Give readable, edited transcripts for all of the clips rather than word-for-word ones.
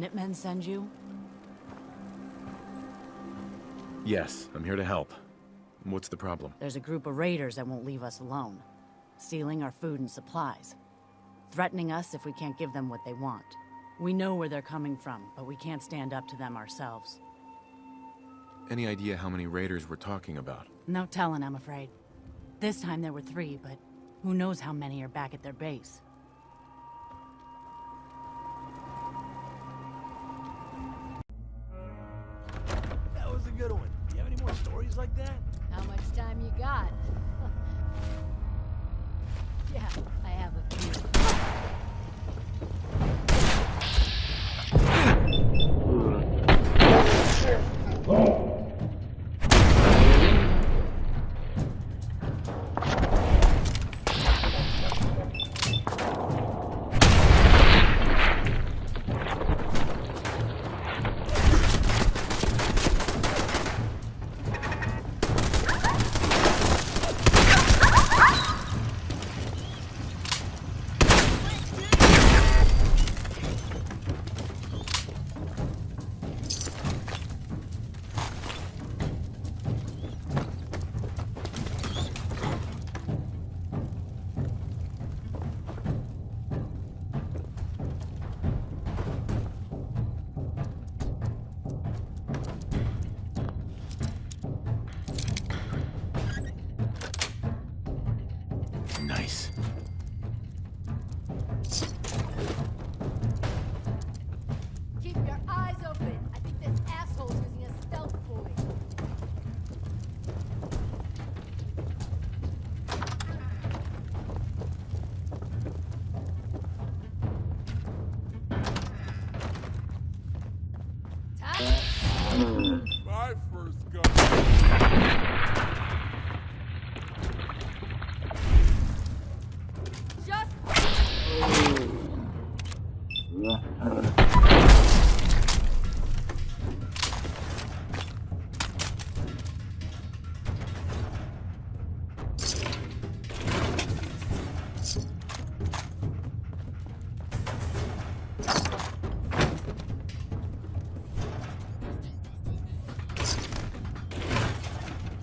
Minutemen send you? Yes, I'm here to help. What's the problem? There's a group of raiders that won't leave us alone, stealing our food and supplies, threatening us if we can't give them what they want. We know where they're coming from, but we can't stand up to them ourselves. Any idea how many raiders we're talking about? No telling, I'm afraid. This time there were 3, but who knows how many are back at their base. That was a good one. Do you have any more stories like that? How much time you got? Yeah, I have a few. Nice. Keep your eyes open. I think this asshole's using a stealth boy. My first gun.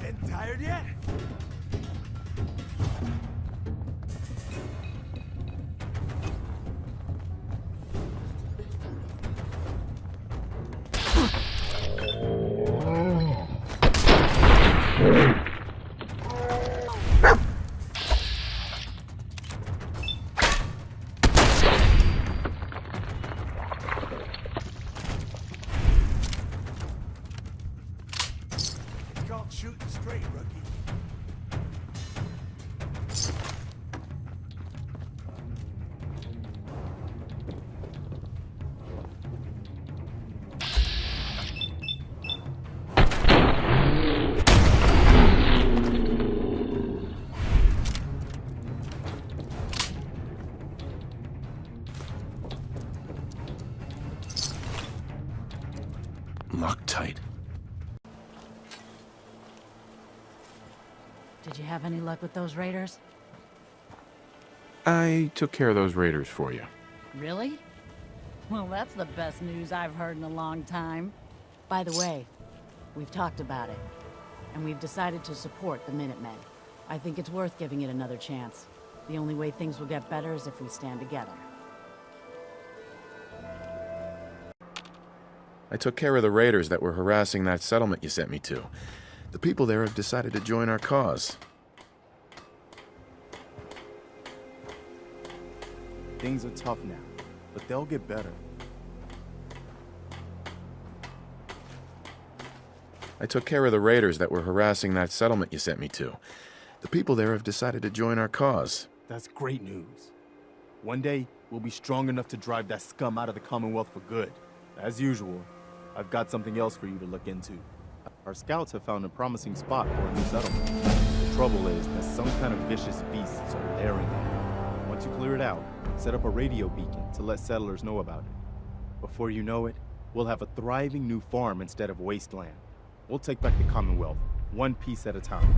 Getting tired yet? It's called shooting straight, rookie. Loctite. Did you have any luck with those raiders? I took care of those raiders for you. Really? Well, that's the best news I've heard in a long time. By the way, we've talked about it, and we've decided to support the Minutemen. I think it's worth giving it another chance. The only way things will get better is if we stand together. I took care of the raiders that were harassing that settlement you sent me to. The people there have decided to join our cause. Things are tough now, but they'll get better. I took care of the raiders that were harassing that settlement you sent me to. The people there have decided to join our cause. That's great news. One day, we'll be strong enough to drive that scum out of the Commonwealth for good. As usual, I've got something else for you to look into. Our scouts have found a promising spot for a new settlement. The trouble is that some kind of vicious beasts are airing it. Once you clear it out, set up a radio beacon to let settlers know about it. Before you know it, we'll have a thriving new farm instead of wasteland. We'll take back the Commonwealth, one piece at a time.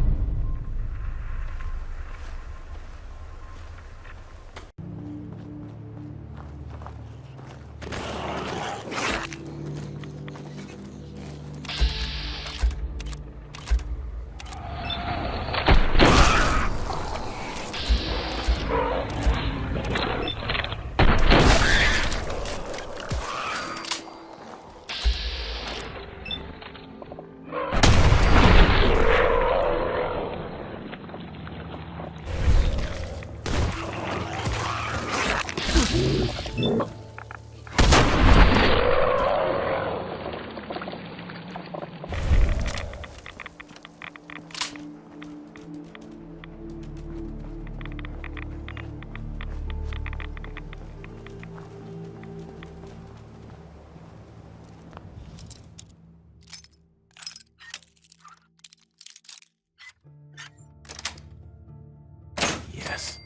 this.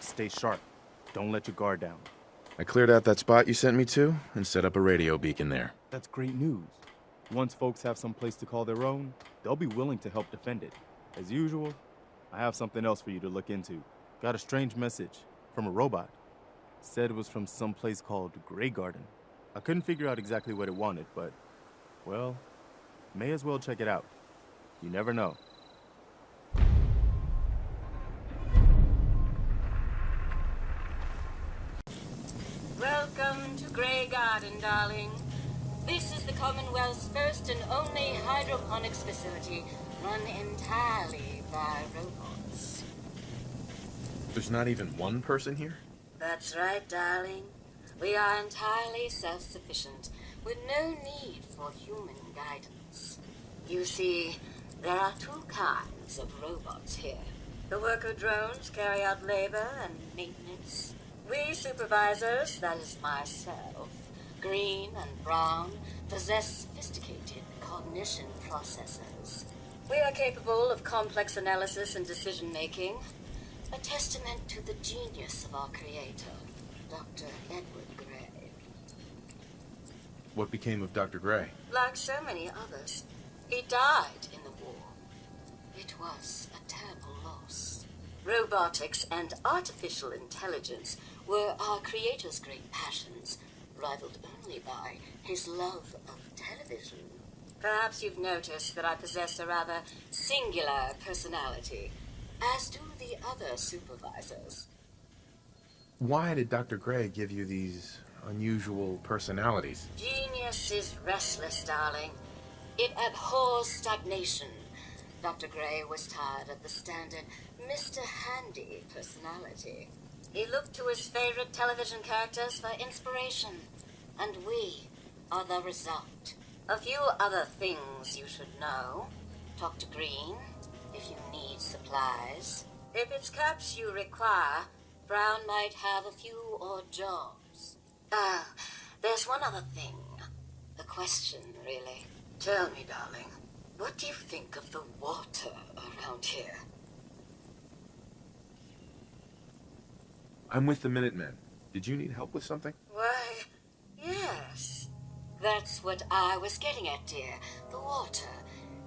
Stay sharp. Don't let your guard down. I cleared out that spot you sent me to and set up a radio beacon there. That's great news. Once folks have some place to call their own, they'll be willing to help defend it. As usual, I have something else for you to look into. Got a strange message from a robot. Said it was from some place called Grey Garden. I couldn't figure out exactly what it wanted, but, well, may as well check it out. You never know. Welcome to Grey Garden, darling. This is the Commonwealth's first and only hydroponics facility run entirely by robots. There's not even one person here? That's right, darling. We are entirely self-sufficient, with no need for human guidance. You see, there are two kinds of robots here. The worker drones carry out labor and maintenance. We supervisors, that is myself, green and brown, possess sophisticated cognition processors. We are capable of complex analysis and decision-making, a testament to the genius of our creator, Dr. Edward Gray. What became of Dr. Gray? Like so many others, he died in the war. It was a terrible loss. Robotics and artificial intelligence were our creator's great passions, rivaled only by his love of television. Perhaps you've noticed that I possess a rather singular personality, as do the other supervisors. Why did Dr. Gray give you these unusual personalities? Genius is restless, darling. It abhors stagnation. Dr. Gray was tired of the standard Mr. Handy personality. He looked to his favorite television characters for inspiration, and we are the result. A few other things you should know. Talk to Green if you need supplies. If it's caps you require, Brown might have a few odd jobs. There's one other thing. A question, really. Tell me, darling, what do you think of the water around here? I'm with the Minutemen. Did you need help with something? Why, yes. That's what I was getting at, dear. The water.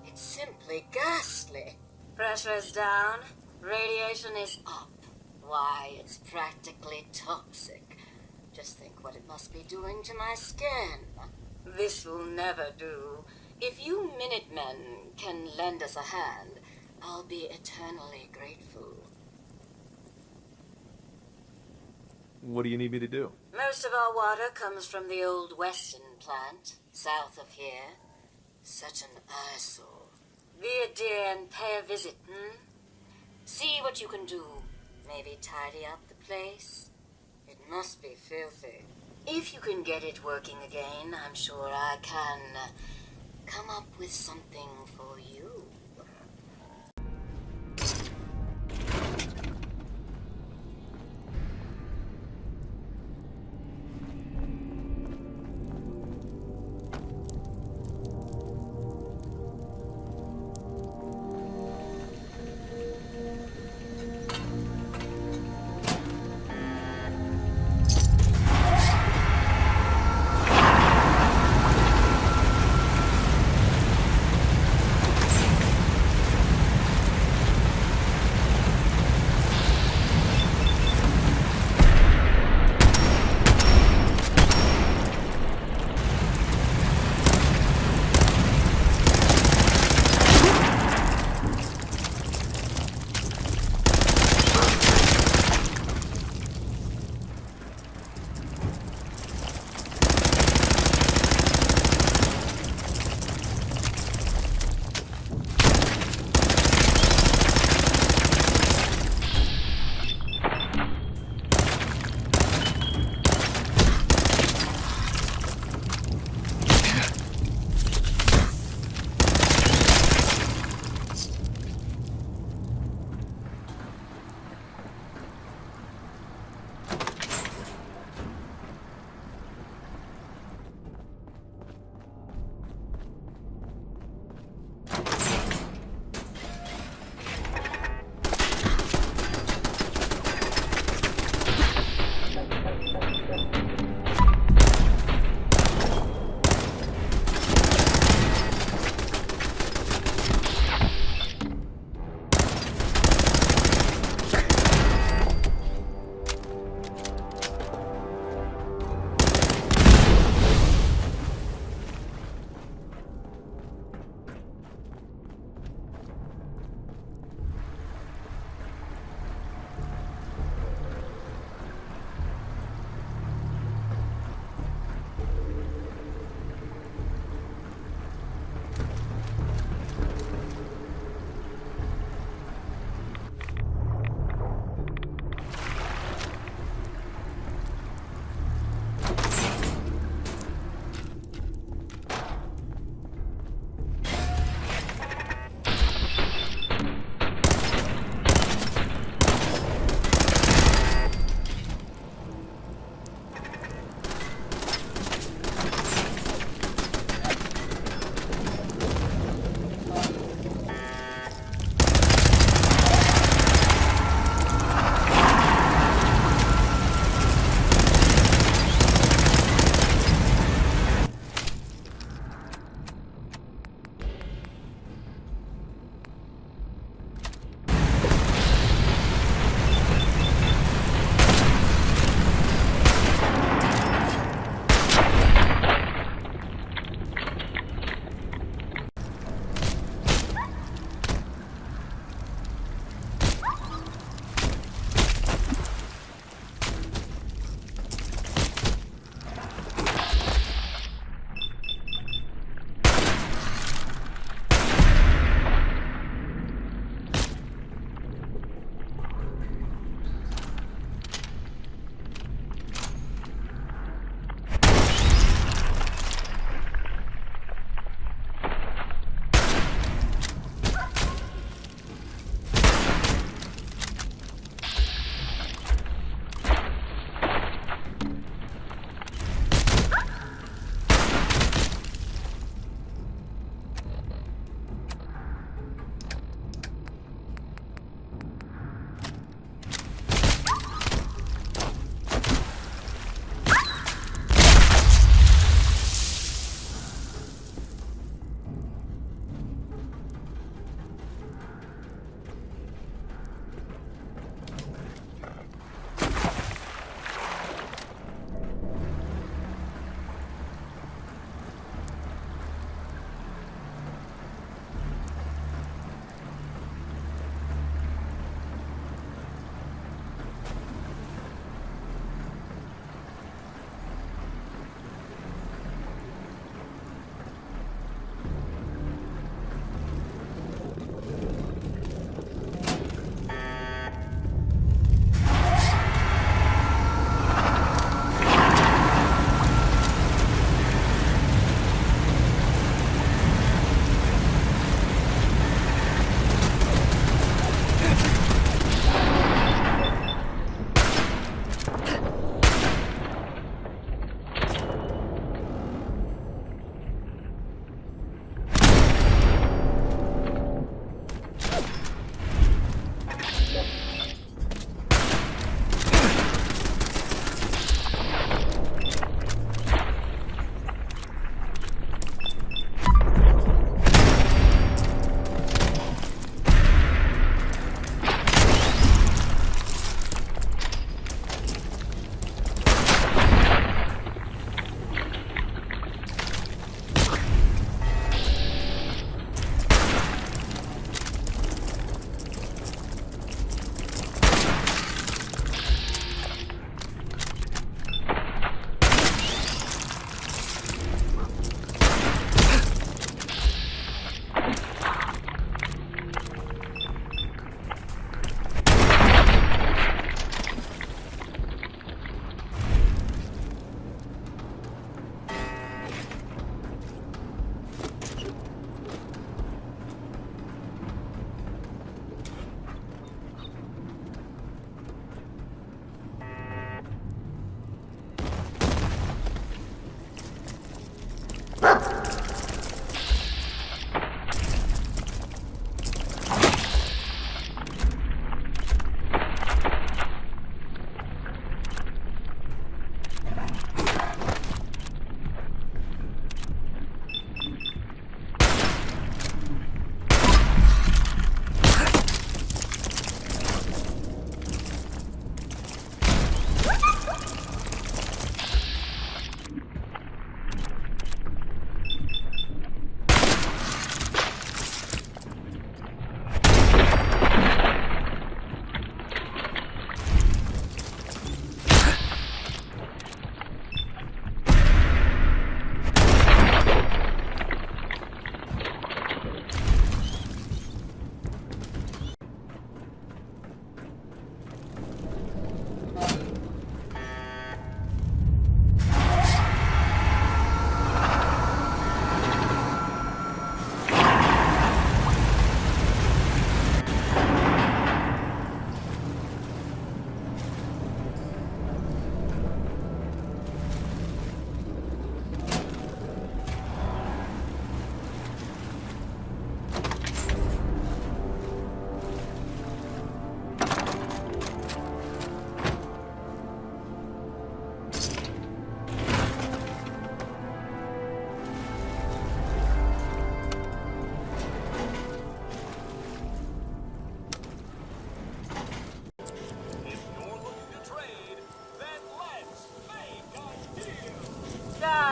It's simply ghastly. Pressure's down. Radiation is up. Why, it's practically toxic. Just think what it must be doing to my skin. This will never do. If you Minutemen can lend us a hand, I'll be eternally grateful. What do you need me to do? Most of our water comes from the old Weston plant, south of here. Such an eyesore. Be a dear and pay a visit, See what you can do. Maybe tidy up the place. It must be filthy. If you can get it working again, I'm sure I can come up with something for you.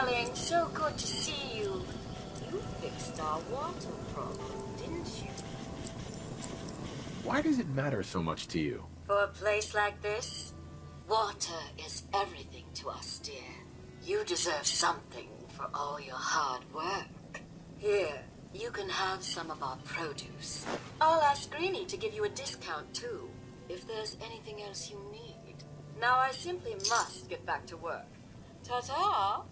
darling. So good to see you. You fixed our water problem, didn't you? Why does it matter so much to you? For a place like this, water is everything to us, dear. You deserve something for all your hard work. Here, you can have some of our produce. I'll ask Greenie to give you a discount, too, if there's anything else you need. Now I simply must get back to work. Ta-ta!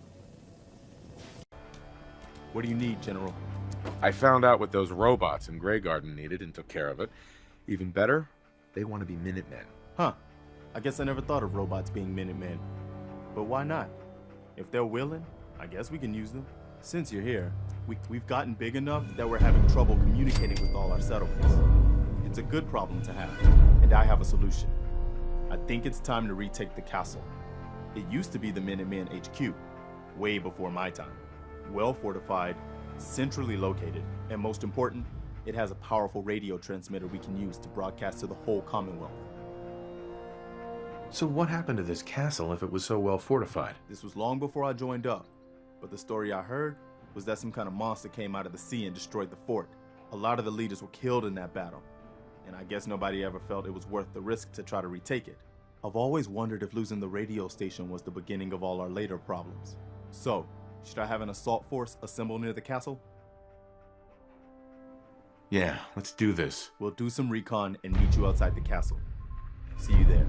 What do you need, General? I found out what those robots in Grey Garden needed and took care of it. Even better, they want to be Minutemen. Huh. I guess I never thought of robots being Minutemen. But why not? If they're willing, I guess we can use them. Since you're here, we've gotten big enough that we're having trouble communicating with all our settlements. It's a good problem to have, and I have a solution. I think it's time to retake the castle. It used to be the Minutemen HQ, way before my time. Well fortified, centrally located, and most important, it has a powerful radio transmitter we can use to broadcast to the whole Commonwealth. So what happened to this castle if it was so well fortified? This was long before I joined up, but the story I heard was that some kind of monster came out of the sea and destroyed the fort. A lot of the leaders were killed in that battle, and I guess nobody ever felt it was worth the risk to try to retake it. I've always wondered if losing the radio station was the beginning of all our later problems. So, should I have an assault force assemble near the castle? Yeah, let's do this. We'll do some recon and meet you outside the castle. See you there.